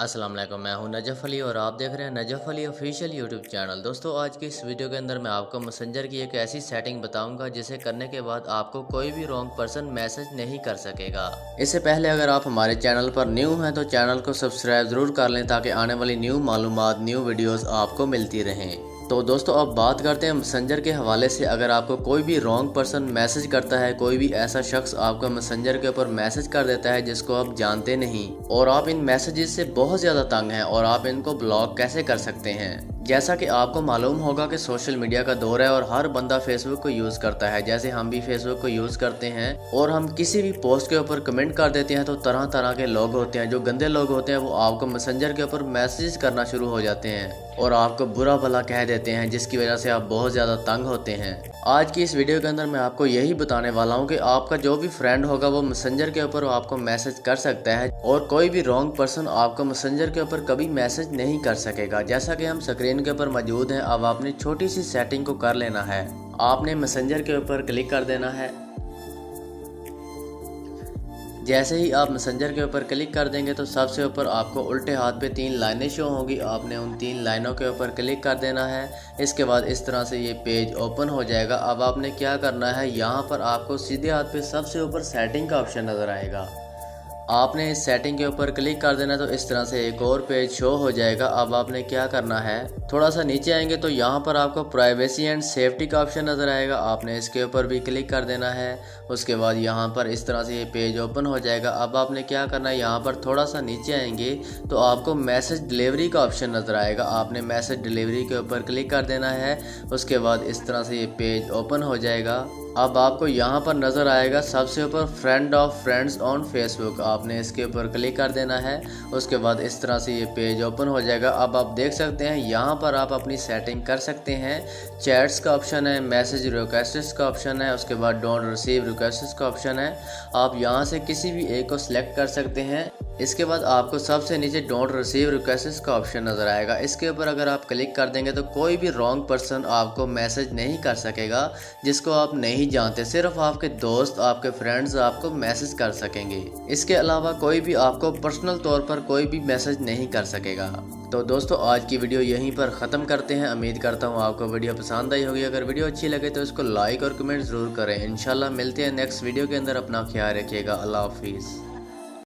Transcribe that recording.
अस्सलाम वालेकुम, मैं हूं नजफ़ अली और आप देख रहे हैं Najaf Ali official YouTube channel. दोस्तों, आज की इस वीडियो के अंदर मैं आपको मैसेंजर की एक ऐसी सेटिंग बताऊंगा जिसे करने के बाद आपको कोई भी रॉन्ग पर्सन मैसेज नहीं कर सकेगा। इससे पहले अगर आप हमारे चैनल पर न्यू हैं तो चैनल को सब्सक्राइब ज़रूर कर लें ताकि आने वाली न्यू मालूमात, न्यू वीडियोज़ आपको मिलती रहें। तो दोस्तों, अब बात करते हैं मैसेंजर के हवाले से। अगर आपको कोई भी रॉन्ग पर्सन मैसेज करता है, कोई भी ऐसा शख्स आपको मैसेंजर के ऊपर मैसेज कर देता है जिसको आप जानते नहीं और आप इन मैसेजेस से बहुत ज़्यादा तंग हैं और आप इनको ब्लॉक कैसे कर सकते हैं। जैसा कि आपको मालूम होगा कि सोशल मीडिया का दौर है और हर बंदा फेसबुक को यूज़ करता है, जैसे हम भी फेसबुक को यूज़ करते हैं और हम किसी भी पोस्ट के ऊपर कमेंट कर देते हैं तो तरह तरह के लोग होते हैं, जो गंदे लोग होते हैं वो आपको मैसेंजर के ऊपर मैसेज करना शुरू हो जाते हैं और आपको बुरा भला कह देते हैं, जिसकी वजह से आप बहुत ज़्यादा तंग होते हैं। आज की इस वीडियो के अंदर मैं आपको यही बताने वाला हूँ कि आपका जो भी फ्रेंड होगा वो मैसेंजर के ऊपर आपको मैसेज कर सकता है और कोई भी रॉन्ग पर्सन आपको मैसेंजर के ऊपर कभी मैसेज नहीं कर सकेगा। जैसा कि हम स्क्रीन के ऊपर मौजूद हैं, अब आपने छोटी सी सेटिंग को कर लेना है। आपने मैसेंजर के ऊपर क्लिक कर देना है। जैसे ही आप मैसेंजर के ऊपर क्लिक कर देंगे तो सबसे ऊपर आपको उल्टे हाथ पे 3 लाइनें शो होंगी। आपने उन 3 लाइनों के ऊपर क्लिक कर देना है। इसके बाद इस तरह से ये पेज ओपन हो जाएगा। अब आपने क्या करना है, यहाँ पर आपको सीधे हाथ पे सबसे ऊपर सेटिंग का ऑप्शन नज़र आएगा। आपने इस सेटिंग के ऊपर क्लिक कर देना तो इस तरह से एक और पेज शो हो जाएगा। अब आपने क्या करना है, थोड़ा सा नीचे आएंगे तो यहाँ पर आपको प्राइवेसी एंड सेफ्टी का ऑप्शन नज़र आएगा। आपने इसके ऊपर भी क्लिक कर देना है। उसके बाद यहाँ पर इस तरह से ये पेज ओपन हो जाएगा। अब आपने क्या करना है, यहाँ पर थोड़ा सा नीचे आएंगे तो आपको मैसेज डिलीवरी का ऑप्शन नज़र आएगा। आपने मैसेज डिलीवरी के ऊपर क्लिक कर देना है। उसके बाद इस तरह से ये पेज ओपन हो जाएगा। अब आपको यहाँ पर नज़र आएगा सबसे ऊपर friend of friends on Facebook. आपने इसके ऊपर क्लिक कर देना है। उसके बाद इस तरह से ये पेज ओपन हो जाएगा। अब आप देख सकते हैं यहाँ पर आप अपनी सेटिंग कर सकते हैं। चैट्स का ऑप्शन है, मैसेज रिक्वेस्ट्स का ऑप्शन है, उसके बाद डोंट रिसीव रिक्वेस्ट्स का ऑप्शन है। आप यहाँ से किसी भी एक को सिलेक्ट कर सकते हैं। इसके बाद आपको सबसे नीचे डोंट रिसीव रिक्वेस्ट्स का ऑप्शन नज़र आएगा। इसके ऊपर अगर आप क्लिक कर देंगे तो कोई भी रॉन्ग पर्सन आपको मैसेज नहीं कर सकेगा जिसको आप नहीं जानते। सिर्फ आपके दोस्त, आपके फ्रेंड्स आपको मैसेज कर सकेंगे। इसके अलावा कोई भी आपको पर्सनल तौर पर कोई भी मैसेज नहीं कर सकेगा। तो दोस्तों, आज की वीडियो यहीं पर ख़त्म करते हैं। उम्मीद करता हूँ आपको वीडियो पसंद आई होगी। अगर वीडियो अच्छी लगे तो इसको लाइक और कमेंट ज़रूर करें। इंशाल्लाह मिलते हैं नेक्स्ट वीडियो के अंदर। अपना ख्याल रखिएगा। अल्लाह हाफिज़।